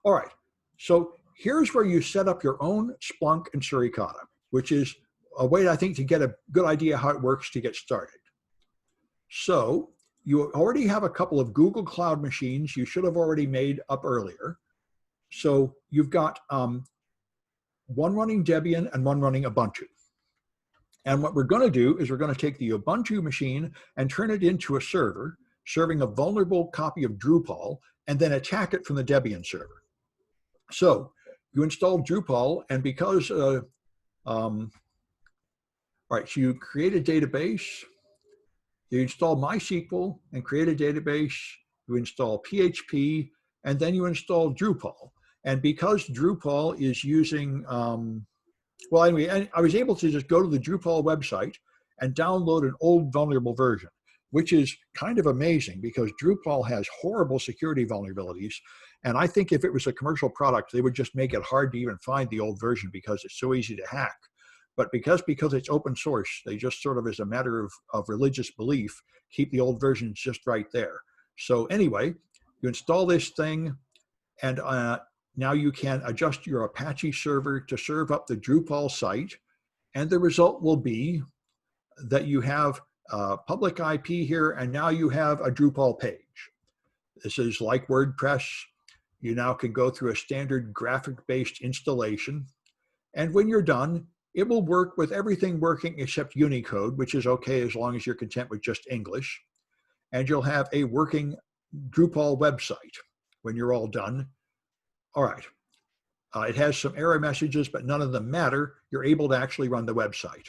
All right, so here's where you set up your own Splunk and Suricata, which is a way, I think, to get a good idea how it works to get started. So you already have a couple of Google Cloud machines you should have already made up earlier. So you've got one running Debian and one running Ubuntu. And what we're going to do is we're going to take the Ubuntu machine and turn it into a server, serving a vulnerable copy of Drupal, and then attack it from the Debian server. So you install Drupal, and because, right, so you create a database, you install MySQL and create a database, you install PHP, and then you install Drupal. And because Drupal is using, well, anyway, I was able to just go to the Drupal website and download an old vulnerable version, which is kind of amazing because Drupal has horrible security vulnerabilities. And I think if it was a commercial product, they would just make it hard to even find the old version because it's so easy to hack. But because it's open source, they just sort of, as a matter of religious belief, keep the old versions just right there. So anyway, you install this thing, and now you can adjust your Apache server to serve up the Drupal site. And the result will be that you have a public IP here, and now you have a Drupal page. This is like WordPress. You now can go through a standard graphic-based installation. And when you're done, it will work with everything working except Unicode, which is okay as long as you're content with just English. And you'll have a working Drupal website when you're all done. All right. It has some error messages, but none of them matter. You're able to actually run the website.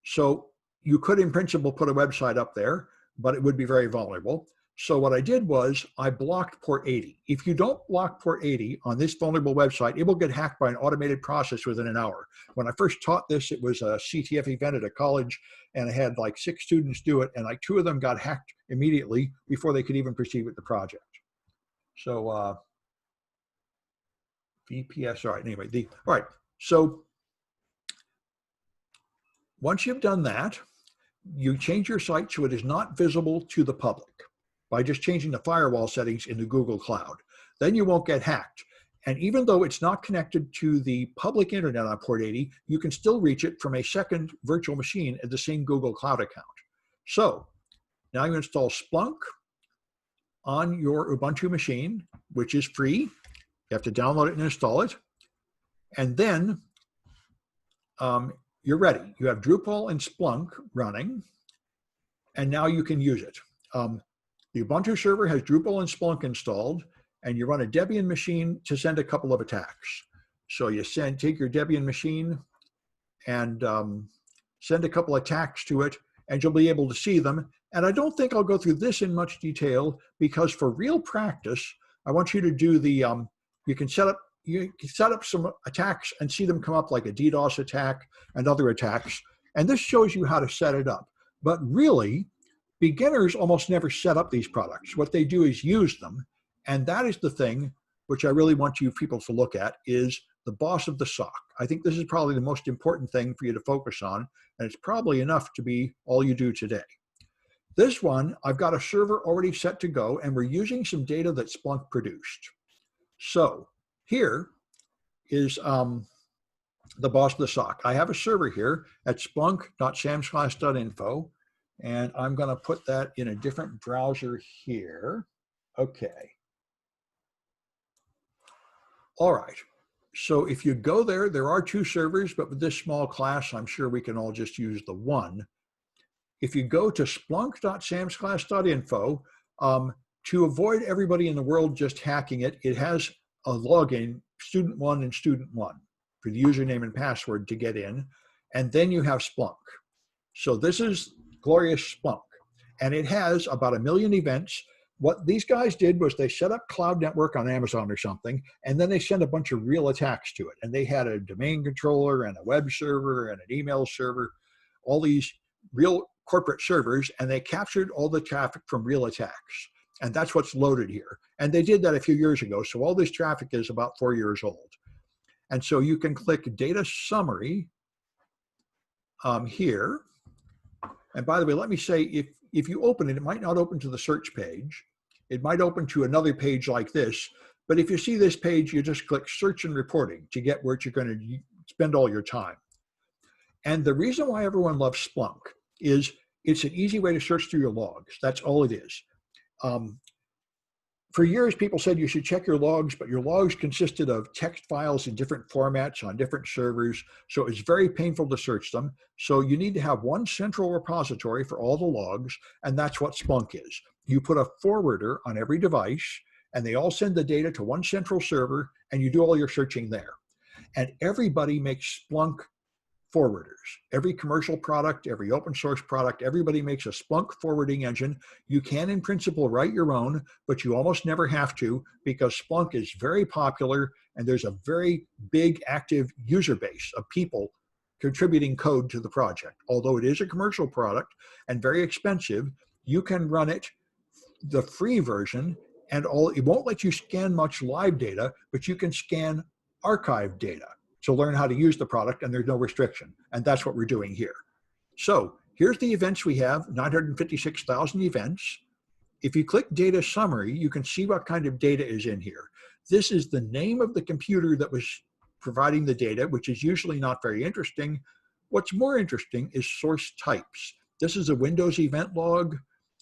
So you could, in principle, put a website up there, but it would be very vulnerable. So what I did was I blocked port 80. If you don't block port 80 on this vulnerable website, it will get hacked by an automated process within an hour. When I first taught this, it was a CTF event at a college, and I had like 6 students do it, and like 2 of them got hacked immediately before they could even proceed with the project. So VPS, all right, anyway, all right, so once you've done that, you change your site so it is not visible to the public by just changing the firewall settings in the Google Cloud. Then you won't get hacked. And even though it's not connected to the public internet on port 80, you can still reach it from a second virtual machine at the same Google Cloud account. So now you install Splunk on your Ubuntu machine, which is free. You have to download it and install it. And then you're ready. You have Drupal and Splunk running, and now you can use it. The Ubuntu server has Drupal and Splunk installed, and you run a Debian machine to send a couple of attacks. So you take your Debian machine and send a couple of attacks to it, and you'll be able to see them. And I don't think I'll go through this in much detail because for real practice, I want you to do the, you can set up some attacks and see them come up like a DDoS attack and other attacks. And this shows you how to set it up. But really, beginners almost never set up these products. What they do is use them. And that is the thing which I really want you people to look at, is the boss of the SOC. I think this is probably the most important thing for you to focus on. And it's probably enough to be all you do today. This one, I've got a server already set to go, and we're using some data that Splunk produced. So here is the boss of the SOC. I have a server here at splunk.samsclass.info, and I'm going to put that in a different browser here. Okay. All right. So if you go there, there are 2 servers, but with this small class, I'm sure we can all just use the one. If you go to splunk.samsclass.info, to avoid everybody in the world just hacking it, it has a login, student 1 and student 1, for the username and password to get in. And then you have Splunk. So this is glorious Splunk. And it has about 1 million events. What these guys did was they set up Cloud Network on Amazon or something, and then they sent a bunch of real attacks to it. And they had a domain controller and a web server and an email server, all these real corporate servers, and they captured all the traffic from real attacks. And that's what's loaded here. And they did that a few years ago. So all this traffic is about 4 years old. And so you can click Data Summary here. And by the way, let me say, if you open it, it might not open to the search page. It might open to another page like this. But if you see this page, you just click search and reporting to get where you're going to spend all your time. And the reason why everyone loves Splunk is it's an easy way to search through your logs. That's all it is. For years, people said you should check your logs, but your logs consisted of text files in different formats on different servers, so it's very painful to search them. So you need to have one central repository for all the logs, and that's what Splunk is. You put a forwarder on every device, and they all send the data to one central server, and you do all your searching there. And everybody makes Splunk forwarders. Every commercial product, every open source product, everybody makes a Splunk forwarding engine. You can, in principle, write your own, but you almost never have to because Splunk is very popular and there's a very big active user base of people contributing code to the project. Although it is a commercial product and very expensive, you can run it, the free version, and it won't let you scan much live data, but you can scan archive data to learn how to use the product, and there's no restriction. And that's what we're doing here. So here's the events we have, 956,000 events. If you click data summary, you can see what kind of data is in here. This is the name of the computer that was providing the data, which is usually not very interesting. What's more interesting is source types. This is a Windows event log,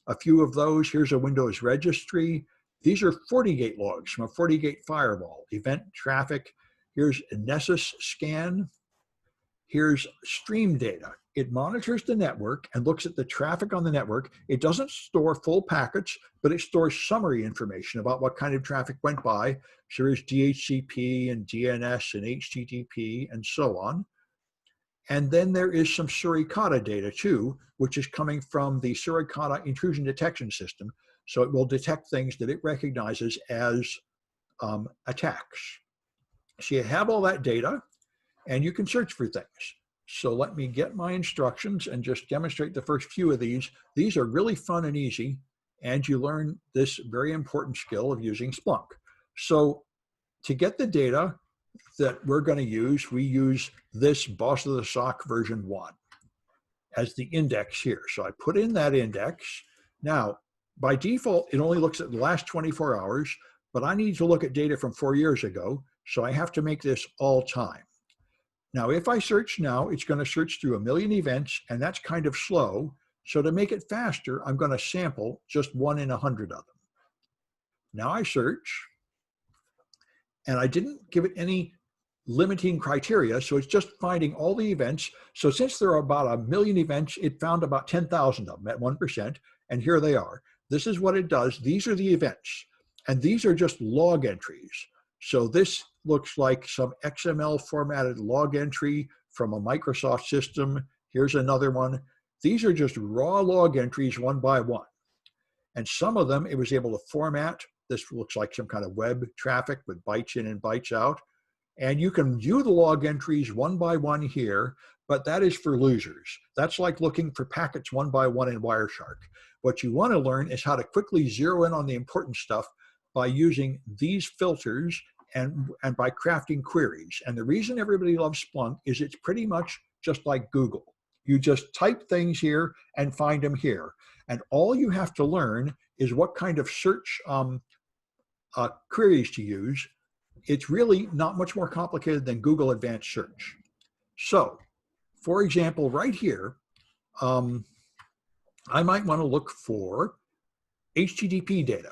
a few of those. Here's a Windows registry. These are FortiGate logs from a FortiGate firewall, event traffic. Here's a Nessus scan. Here's stream data. It monitors the network and looks at the traffic on the network. It doesn't store full packets, but it stores summary information about what kind of traffic went by. So there's DHCP and DNS and HTTP and so on. And then there is some Suricata data too, which is coming from the Suricata intrusion detection system. So it will detect things that it recognizes as attacks. So you have all that data and you can search for things. So let me get my instructions and just demonstrate the first few of these. These are really fun and easy, and you learn this very important skill of using Splunk. So to get the data that we're going to use, we use this Boss of the SOC version 1 as the index here. So I put in that index. Now, by default, it only looks at the last 24 hours, but I need to look at data from 4 years ago. So I have to make this all time. Now, if I search now, it's going to search through 1 million events, and that's kind of slow. So to make it faster, I'm going to sample just 1 in 100 of them. Now I search, and I didn't give it any limiting criteria, so it's just finding all the events. So since there are about 1 million events, it found about 10,000 of them at 1%, and here they are. This is what it does. These are the events, and these are just log entries. So this looks like some XML formatted log entry from a Microsoft system. Here's another one. These are just raw log entries one by one. And some of them it was able to format. This looks like some kind of web traffic with bytes in and bytes out. And you can view the log entries one by one here, but that is for losers. That's like looking for packets one by one in Wireshark. What you want to learn is how to quickly zero in on the important stuff by using these filters and by crafting queries. And the reason everybody loves Splunk is it's pretty much just like Google. You just type things here and find them here. And all you have to learn is what kind of search queries to use. It's really not much more complicated than Google Advanced Search. So, for example, right here, I might want to look for HTTP data.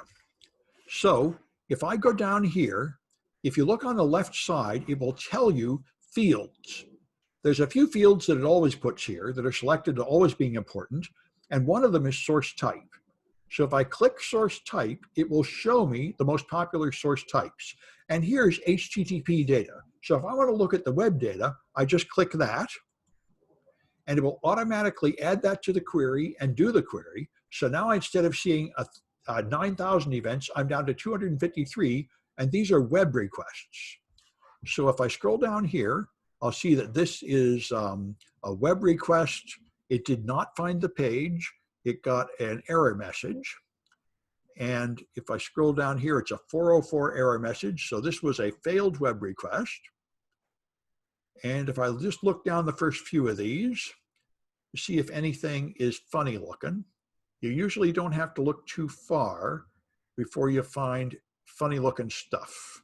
So if I go down here, if you look on the left side, it will tell you fields. There's a few fields that it always puts here that are selected as always being important, and one of them is source type. So if I click source type, it will show me the most popular source types. And here's HTTP data. So if I want to look at the web data, I just click that, and it will automatically add that to the query and do the query. So now instead of seeing 9,000 events, I'm down to 253, and these are web requests. So if I scroll down here, I'll see that this is a web request. It did not find the page. It got an error message. And if I scroll down here, it's a 404 error message. So this was a failed web request. And if I just look down the first few of these, to see if anything is funny looking, you usually don't have to look too far before you find funny looking stuff.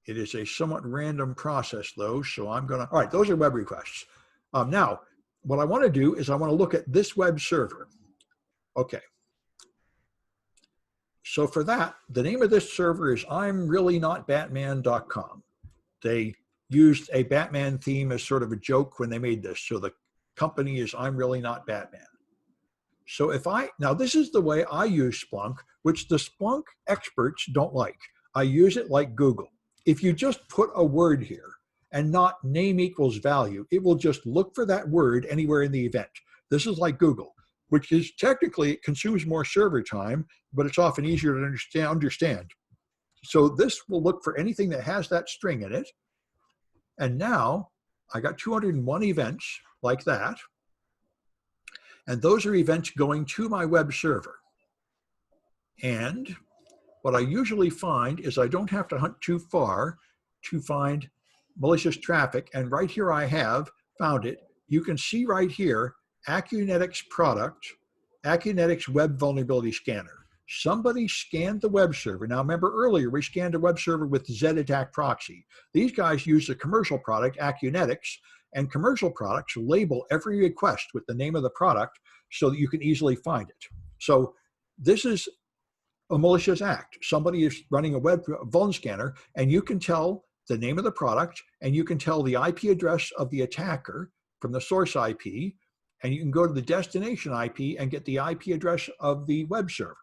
It is a somewhat random process though, so I'm gonna, all right, those are web requests. Now, what I wanna do is I wanna look at this web server. Okay. So for that, the name of this server is imreallynotbatman.com. They used a Batman theme as sort of a joke when they made this. So the company is I'm Really Not Batman. So now this is the way I use Splunk, which the Splunk experts don't like. I use it like Google. If you just put a word here and not name equals value, it will just look for that word anywhere in the event. This is like Google, which is technically, it consumes more server time, but it's often easier to understand. So this will look for anything that has that string in it. And now I got 201 events like that. And those are events going to my web server. And what I usually find is I don't have to hunt too far to find malicious traffic. And right here I have found it. You can see right here, Acunetics product, Acunetics web vulnerability scanner. Somebody scanned the web server. Now remember earlier, we scanned a web server with Z-attack proxy. These guys use the commercial product, Acunetics, and commercial products label every request with the name of the product so that you can easily find it. So this is a malicious act. Somebody is running a web vuln scanner, and you can tell the name of the product, and you can tell the IP address of the attacker from the source IP, and you can go to the destination IP and get the IP address of the web server.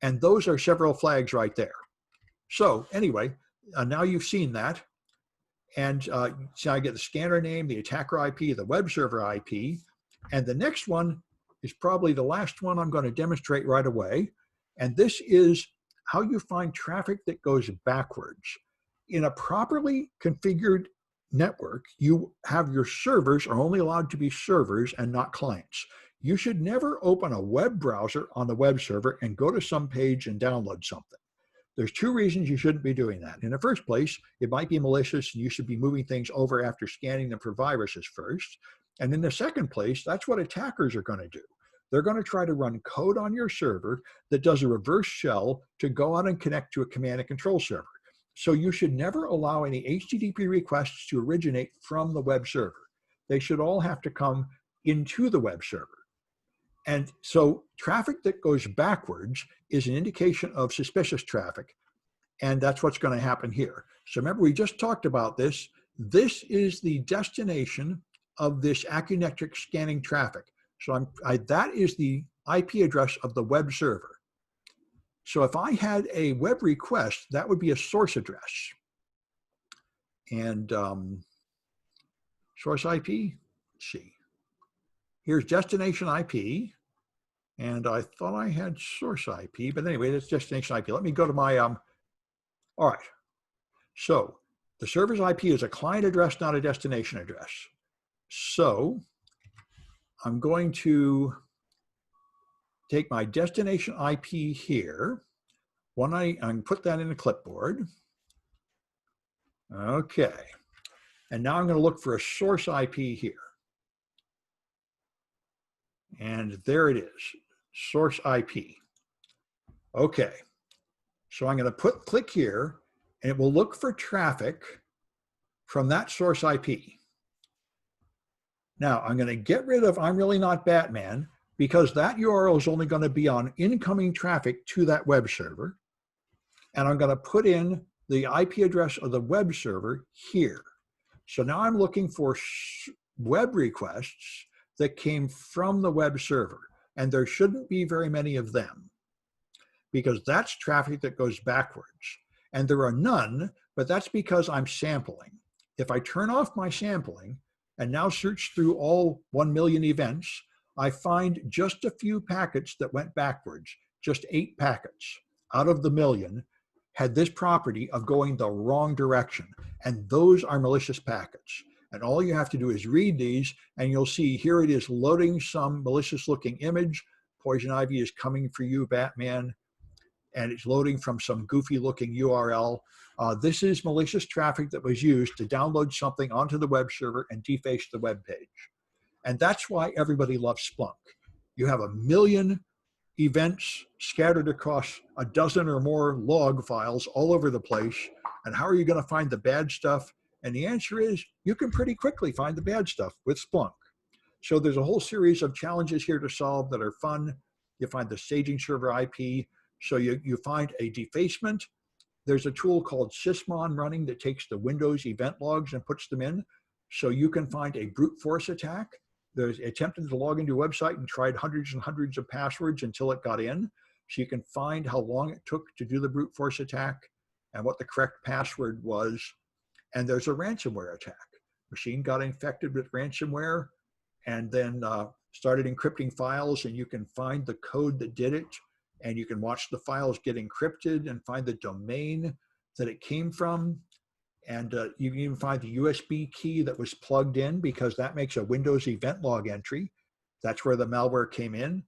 And those are several flags right there. So anyway, now you've seen that. And so I get the scanner name, the attacker IP, the web server IP. And the next one is probably the last one I'm going to demonstrate right away. And this is how you find traffic that goes backwards. In a properly configured network, you have your servers are only allowed to be servers and not clients. You should never open a web browser on the web server and go to some page and download something. There's two reasons you shouldn't be doing that. In the first place, it might be malicious and you should be moving things over after scanning them for viruses first. And in the second place, that's what attackers are going to do. They're going to try to run code on your server that does a reverse shell to go out and connect to a command and control server. So you should never allow any HTTP requests to originate from the web server. They should all have to come into the web server. And so traffic that goes backwards is an indication of suspicious traffic. And that's what's going to happen here. So remember, we just talked about this. This is the destination of this Acunetics scanning traffic. So that is the IP address of the web server. So if I had a web request, that would be a source address. And source IP, let's see. Here's destination IP. And I thought I had source IP, but anyway, that's destination IP. Let me go to my, all right. So the server's IP is a client address, not a destination address. So I'm going to take my destination IP here. I can put that in a clipboard. Okay. And now I'm going to look for a source IP here. And there it is. Source IP. Okay, so I'm going to click here, and it will look for traffic from that source IP. Now I'm going to get rid of I'm Really Not Batman because that URL is only going to be on incoming traffic to that web server, and I'm going to put in the IP address of the web server here. So now I'm looking for web requests that came from the web server. And there shouldn't be very many of them because that's traffic that goes backwards. And there are none, but that's because I'm sampling. If I turn off my sampling and now search through all 1 million events, I find just a few packets that went backwards. Just 8 packets out of the million had this property of going the wrong direction. And those are malicious packets. And all you have to do is read these, and you'll see here it is loading some malicious looking image. Poison Ivy is coming for you, Batman. And it's loading from some goofy looking URL. This is malicious traffic that was used to download something onto the web server and deface the web page. And that's why everybody loves Splunk. You have a million events scattered across a dozen or more log files all over the place. And how are you going to find the bad stuff? And the answer is you can pretty quickly find the bad stuff with Splunk. So there's a whole series of challenges here to solve that are fun. You find the staging server IP. So you find a defacement. There's a tool called Sysmon running that takes the Windows event logs and puts them in. So you can find a brute force attack. There's attempted to log into a website and tried hundreds and hundreds of passwords until it got in. So you can find how long it took to do the brute force attack and what the correct password was. And there's a ransomware attack. Machine got infected with ransomware and then started encrypting files, and you can find the code that did it, and you can watch the files get encrypted and find the domain that it came from. And you can even find the USB key that was plugged in, because that makes a Windows event log entry. That's where the malware came in.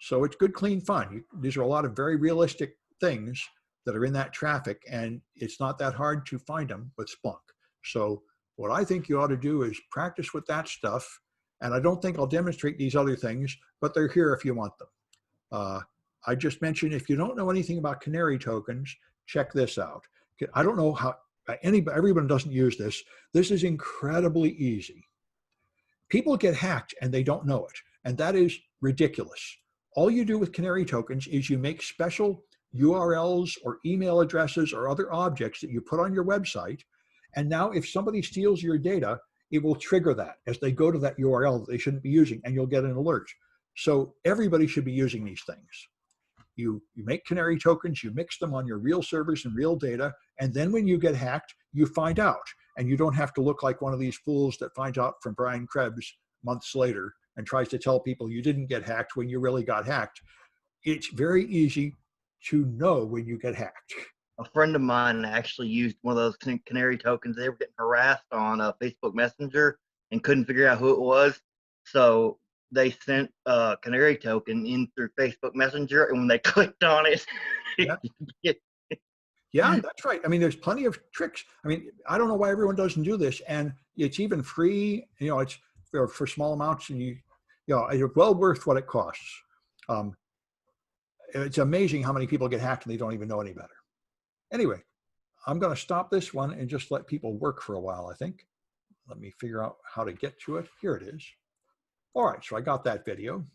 So it's good, clean fun. These are a lot of very realistic things that are in that traffic, and it's not that hard to find them with Splunk. So what I think you ought to do is practice with that stuff. And I don't think I'll demonstrate these other things, but they're here if you want them. I just mentioned, if you don't know anything about Canary tokens, check this out. I don't know how everyone doesn't use this. This is incredibly easy. People get hacked and they don't know it, and that is ridiculous. All you do with Canary tokens is you make special URLs or email addresses or other objects that you put on your website. And now if somebody steals your data, it will trigger that as they go to that URL that they shouldn't be using, and you'll get an alert. So everybody should be using these things. You make Canary tokens, you mix them on your real servers and real data, and then when you get hacked, you find out. And you don't have to look like one of these fools that finds out from Brian Krebs months later and tries to tell people you didn't get hacked when you really got hacked. It's very easy to know when you get hacked. A friend of mine actually used one of those Canary tokens. They were getting harassed on Facebook Messenger and couldn't figure out who it was. So they sent a Canary token in through Facebook Messenger, and when they clicked on it, yeah. Yeah, that's right. I mean, there's plenty of tricks. I mean, I don't know why everyone doesn't do this, and it's even free. It's for small amounts, and it's well worth what it costs. It's amazing how many people get hacked and they don't even know any better. Anyway, I'm going to stop this one and just let people work for a while, I think. Let me figure out how to get to it. Here it is. All right, so I got that video.